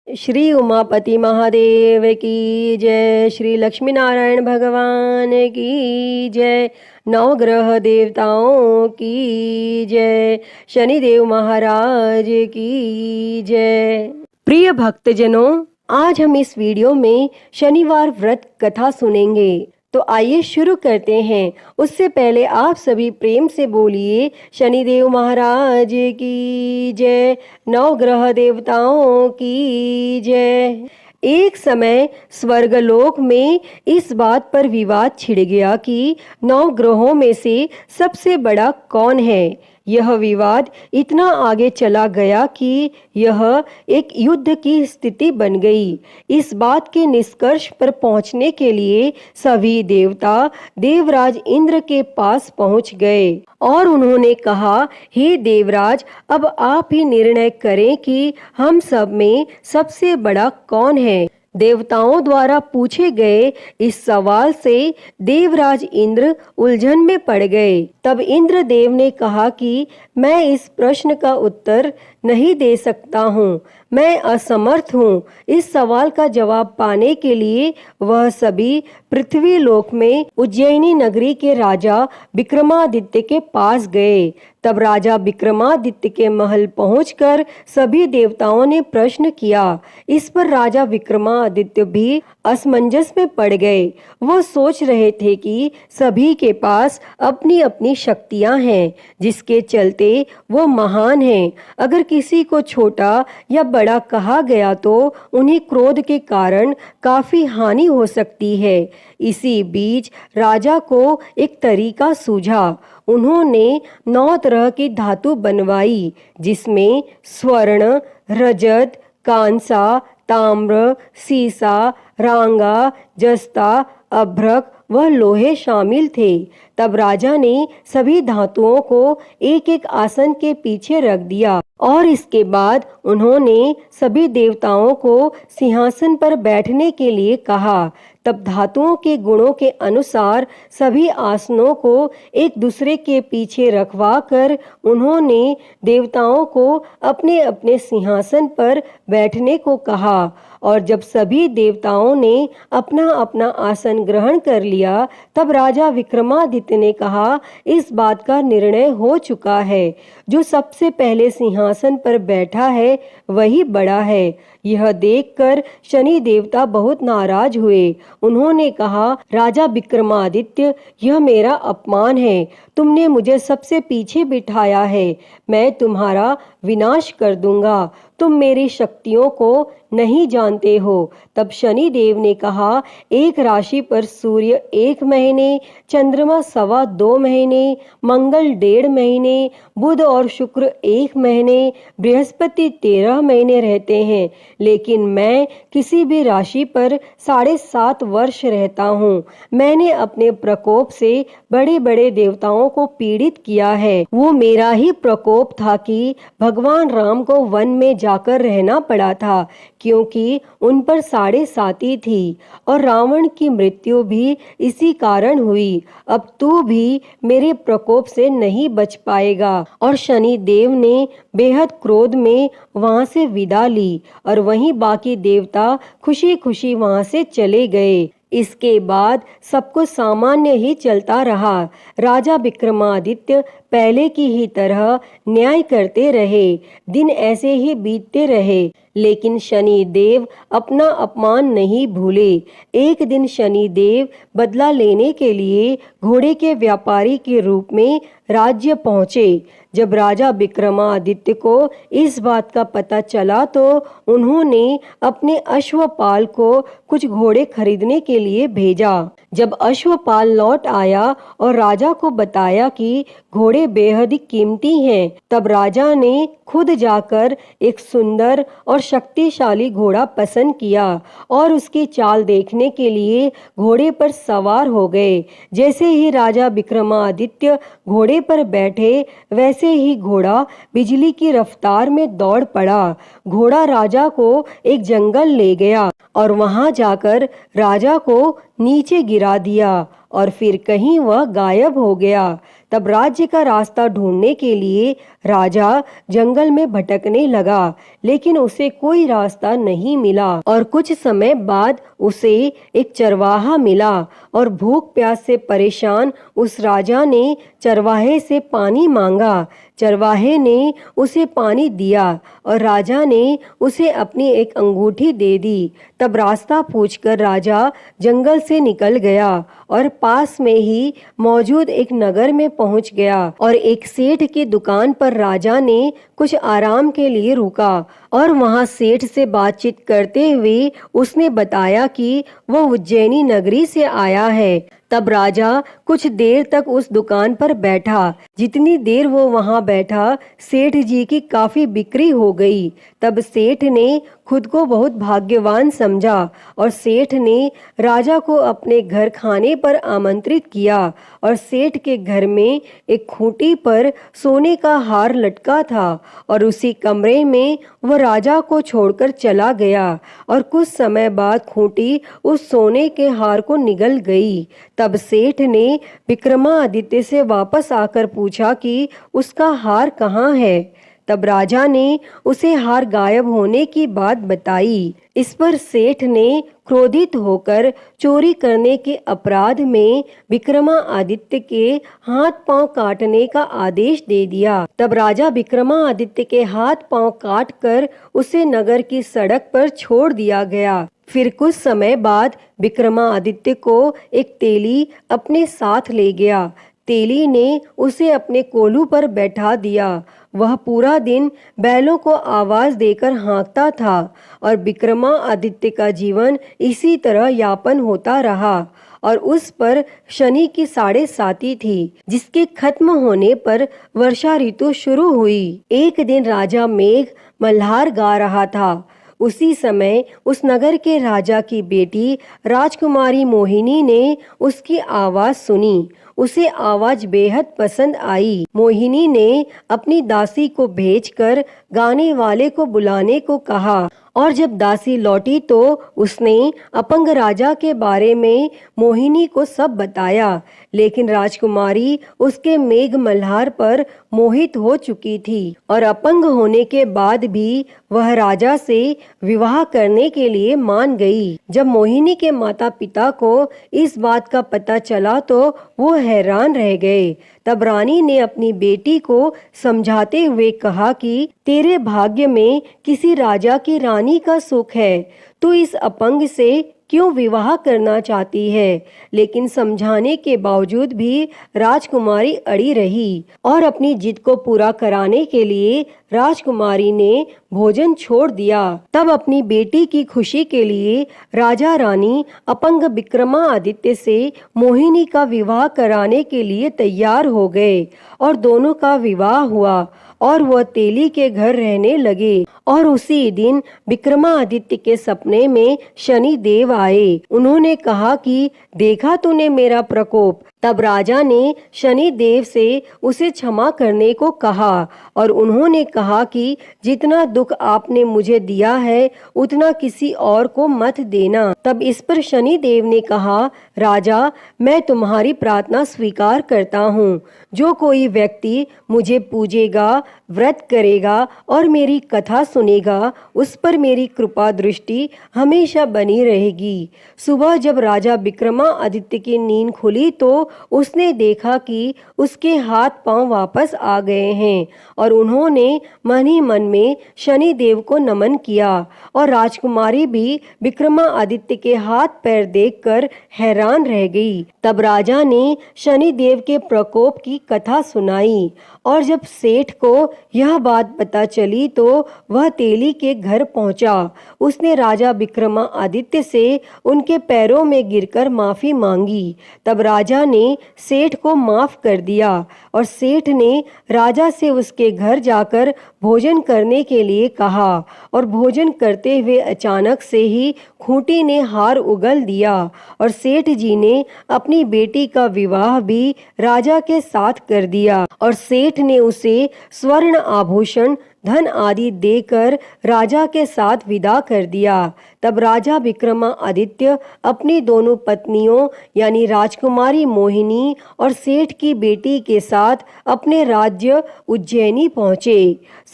श्री उमापति महादेव की जय। श्री लक्ष्मी नारायण भगवान की जय। नवग्रह देवताओं की जय। शनिदेव महाराज की जय। प्रिय भक्तजनों, आज हम इस वीडियो में शनिवार व्रत कथा सुनेंगे। तो आइए शुरू करते हैं। उससे पहले आप सभी प्रेम से बोलिए शनिदेव महाराज की जय। नवग्रह देवताओं की जय। एक समय स्वर्गलोक में इस बात पर विवाद छिड़ गया कि 9 ग्रहों में से सबसे बड़ा कौन है। यह विवाद इतना आगे चला गया कि यह एक युद्ध की स्थिति बन गई। इस बात के निष्कर्ष पर पहुंचने के लिए सभी देवता देवराज इंद्र के पास पहुंच गए और उन्होंने कहा, हे देवराज, अब आप ही निर्णय करें कि हम सब में सबसे बड़ा कौन है। देवताओं द्वारा पूछे गए इस सवाल से देवराज इंद्र उलझन में पड़ गए। तब इंद्रदेव ने कहा कि मैं इस प्रश्न का उत्तर नहीं दे सकता हूँ, मैं असमर्थ हूँ। इस सवाल का जवाब पाने के लिए वह सभी पृथ्वी लोक में उज्जैनी नगरी के राजा विक्रमादित्य के पास गए। तब राजा विक्रमादित्य के महल पहुंचकर सभी देवताओं ने प्रश्न किया। इस पर राजा विक्रमादित्य भी असमंजस में पड़ गए। वो सोच रहे थे कि सभी के पास अपनी अपनी शक्तियां हैं, जिसके चलते वो महान हैं। अगर किसी को छोटा या बड़ा कहा गया तो उन्हें क्रोध के कारण काफी हानि हो सकती है। इसी बीच राजा को एक तरीका सूझा। उन्होंने 9 तरह की धातु बनवाई, जिसमें स्वर्ण, रजत, कांसा, ताम्र, सीसा, रांगा, जस्ता, अभ्रक वह लोहे शामिल थे। तब राजा ने सभी धातुओं को एक एक आसन के पीछे रख दिया और इसके बाद उन्होंने सभी देवताओं को सिंहासन पर बैठने के लिए कहा। तब धातुओं के गुणों के अनुसार सभी आसनों को एक दूसरे के पीछे रखवा कर उन्होंने देवताओं को अपने अपने सिंहासन पर बैठने को कहा। और जब सभी देवताओं ने अपना अपना आसन ग्रहण कर लिया, तब राजा विक्रमादित्य ने कहा, इस बात का निर्णय हो चुका है। जो सबसे पहले सिंहासन पर बैठा है वही बड़ा है। यह देखकर शनि देवता बहुत नाराज हुए। उन्होंने कहा, राजा विक्रमादित्य, यह मेरा अपमान है। तुमने मुझे सबसे पीछे बिठाया है। मैं तुम्हारा विनाश कर दूंगा। तुम मेरी शक्तियों को नहीं जानते हो। तब शनि देव ने कहा, एक राशि पर सूर्य 1 महीने, चंद्रमा 2.25 महीने, मंगल 1.5 महीने, बुध और शुक्र 1 महीने, बृहस्पति 13 महीने रहते हैं, लेकिन मैं किसी भी राशि पर 7.5 वर्ष रहता हूँ। मैंने अपने प्रकोप से बड़े बड़े देवताओं को पीड़ित किया है। वो मेरा ही प्रकोप था कि भगवान राम को वन में जाकर रहना पड़ा था, क्योंकि उन पर 7.5 थी और रावण की मृत्यु भी इसी कारण हुई। अब तू भी मेरे प्रकोप से नहीं बच पाएगा। और शनि देव ने बेहद क्रोध में वहां से विदा ली और वहीं बाकी देवता खुशी खुशी वहां से चले गए। इसके बाद सब कुछ सामान्य ही चलता रहा। राजा विक्रमादित्य पहले की ही तरह न्याय करते रहे। दिन ऐसे ही बीतते रहे, लेकिन शनि देव अपना अपमान नहीं भूले। एक दिन शनि देव बदला लेने के लिए घोड़े के व्यापारी के रूप में राज्य पहुंचे। जब राजा विक्रमादित्य को इस बात का पता चला तो उन्होंने अपने अश्वपाल को कुछ घोड़े खरीदने के लिए भेजा। जब अश्वपाल लौट आया और राजा को बताया कि घोड़े बेहद ही कीमती हैं, तब राजा ने खुद जाकर एक सुंदर और शक्तिशाली घोड़ा पसंद किया और उसकी चाल देखने के लिए घोड़े पर सवार हो गए। जैसे ही राजा विक्रमादित्य घोड़े पर बैठे, वैसे ही घोड़ा बिजली की रफ्तार में दौड़ पड़ा। घोड़ा राजा को एक जंगल ले गया और वहां जाकर राजा को नीचे गिरा दिया और फिर कहीं वह गायब हो गया। तब राज्य का रास्ता ढूंढने के लिए राजा जंगल में भटकने लगा, लेकिन उसे कोई रास्ता नहीं मिला। और कुछ समय बाद उसे एक चरवाहा मिला और भूख प्यास से परेशान उस राजा ने चरवाहे से पानी मांगा। चरवाहे ने उसे पानी दिया और राजा ने उसे अपनी एक अंगूठी दे दी। तब रास्ता पूछकर राजा जंगल से निकल गया और पास में ही मौजूद एक नगर में पहुंच गया। और एक सेठ की दुकान पर राजा ने कुछ आराम के लिए रुका और वहां सेठ से बातचीत करते हुए उसने बताया कि वह उज्जैनी नगरी से आया है। तब राजा कुछ देर तक उस दुकान पर बैठा। जितनी देर वो वहां बैठा, सेठ जी की काफी बिक्री हो गई। तब सेठ ने खुद को बहुत भाग्यवान समझा और सेठ ने राजा को अपने घर खाने पर आमंत्रित किया। और सेठ के घर में एक खूंटी पर सोने का हार लटका था और उसी कमरे में वह राजा को छोड़कर चला गया। और कुछ समय बाद खूंटी उस सोने के हार को निगल गई। तब सेठ ने विक्रमादित्य से वापस आकर पूछा कि उसका हार कहाँ है। तब राजा ने उसे हार गायब होने की बात बताई। इस पर सेठ ने क्रोधित होकर चोरी करने के अपराध में विक्रमादित्य के हाथ पांव काटने का आदेश दे दिया। तब राजा विक्रमादित्य के हाथ पांव काट कर उसे नगर की सड़क पर छोड़ दिया गया। फिर कुछ समय बाद विक्रमादित्य को एक तेली अपने साथ ले गया। तेली ने उसे अपने कोल्हू पर बैठा दिया। वह पूरा दिन बैलों को आवाज देकर हाँकता था और विक्रमादित्य का जीवन इसी तरह यापन होता रहा। और उस पर शनि की 7.5 थी, जिसके खत्म होने पर वर्षा ऋतु शुरू हुई। एक दिन राजा मेघ मल्हार गा रहा था। उसी समय उस नगर के राजा की बेटी राजकुमारी मोहिनी ने उसकी आवाज सुनी। उसे आवाज बेहद पसंद आई। मोहिनी ने अपनी दासी को भेजकर गाने वाले को बुलाने को कहा और जब दासी लौटी तो उसने अपंग राजा के बारे में मोहिनी को सब बताया। लेकिन राजकुमारी उसके मेघ मल्हार पर मोहित हो चुकी थी और अपंग होने के बाद भी वह राजा से विवाह करने के लिए मान गई। जब मोहिनी के माता पिता को इस बात का पता चला तो वो हैरान रह गए। तब रानी ने अपनी बेटी को समझाते हुए कहा कि तेरे भाग्य में किसी राजा की रानी का सुख है, तू इस अपंग से क्यों विवाह करना चाहती है। लेकिन समझाने के बावजूद भी राजकुमारी अड़ी रही और अपनी जिद को पूरा कराने के लिए राजकुमारी ने भोजन छोड़ दिया। तब अपनी बेटी की खुशी के लिए राजा रानी अपंग विक्रमादित्य से मोहिनी का विवाह कराने के लिए तैयार हो गए और दोनों का विवाह हुआ और वह तेली के घर रहने लगे। और उसी दिन विक्रमादित्य के सपने में शनि देव आए। उन्होंने कहा कि देखा तूने मेरा प्रकोप। तब राजा ने शनि देव से उसे क्षमा करने को कहा और उन्होंने कहा कि जितना दुख आपने मुझे दिया है उतना किसी और को मत देना। तब इस पर शनि देव ने कहा, राजा मैं तुम्हारी प्रार्थना स्वीकार करता हूँ। जो कोई व्यक्ति मुझे पूजेगा, व्रत करेगा और मेरी कथा सुनेगा, उस पर मेरी कृपा दृष्टि हमेशा बनी रहेगी। सुबह जब राजा विक्रमादित्य की नींद खुली तो उसने देखा कि उसके हाथ पांव वापस आ गए हैं और उन्होंने मन ही मन में शनि देव को नमन किया। और राजकुमारी भी विक्रमादित्य के हाथ पैर देखकर हैरान रह गई। तब राजा ने शनि देव के प्रकोप की कथा सुनाई और जब सेठ को यह बात पता चली तो वह तेली के घर पहुंचा। उसने राजा विक्रमादित्य से उनके पैरों में गिरकर माफी मांगी। तब राजा ने सेठ को माफ कर दिया और सेठ ने राजा से उसके घर जाकर भोजन करने के लिए कहा। और भोजन करते हुए अचानक से ही खूंटी ने हार उगल दिया और सेठ जी ने अपनी बेटी का विवाह भी राजा के साथ कर दिया और सेठ ने उसे स्वर्ण आभूषण धन आदि देकर राजा के साथ विदा कर दिया। तब राजा विक्रमादित्य अपनी दोनों पत्नियों यानी राजकुमारी मोहिनी और सेठ की बेटी के साथ अपने राज्य उज्जैनी पहुँचे।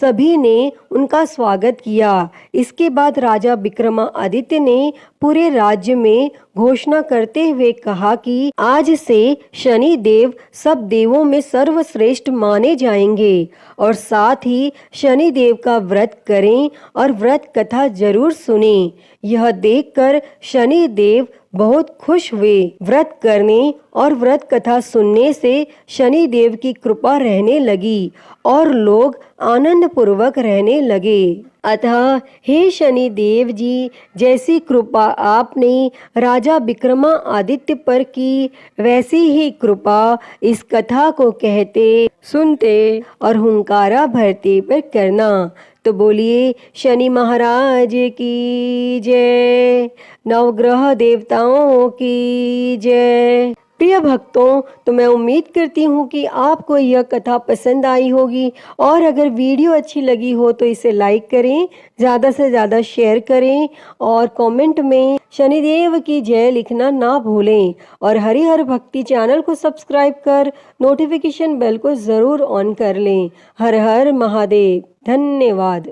सभी ने उनका स्वागत किया। इसके बाद राजा विक्रमादित्य ने पूरे राज्य में घोषणा करते हुए कहा कि आज से शनि देव सब देवों में सर्वश्रेष्ठ माने जाएंगे और साथ ही शनि देव का व्रत करें और व्रत कथा जरूर सुनें। यह देखकर शनि देव बहुत खुश हुए। व्रत करने और व्रत कथा सुनने से शनि देव की कृपा रहने लगी और लोग आनंद पूर्वक रहने लगे। अतः हे शनि देव जी, जैसी कृपा आपने राजा विक्रमादित्य पर की, वैसी ही कृपा इस कथा को कहते, सुनते और हुंकारा भरते पर करना। तो बोलिए शनि महाराज की जय, नवग्रह देवताओं की जय। प्रिय भक्तों, तो मैं उम्मीद करती हूँ कि आपको यह कथा पसंद आई होगी और अगर वीडियो अच्छी लगी हो तो इसे लाइक करें, ज़्यादा से ज़्यादा शेयर करें और कमेंट में शनिदेव की जय लिखना ना भूलें और हरिहर भक्ति चैनल को सब्सक्राइब कर नोटिफिकेशन बेल को ज़रूर ऑन कर लें। हर हर महादेव। धन्यवाद।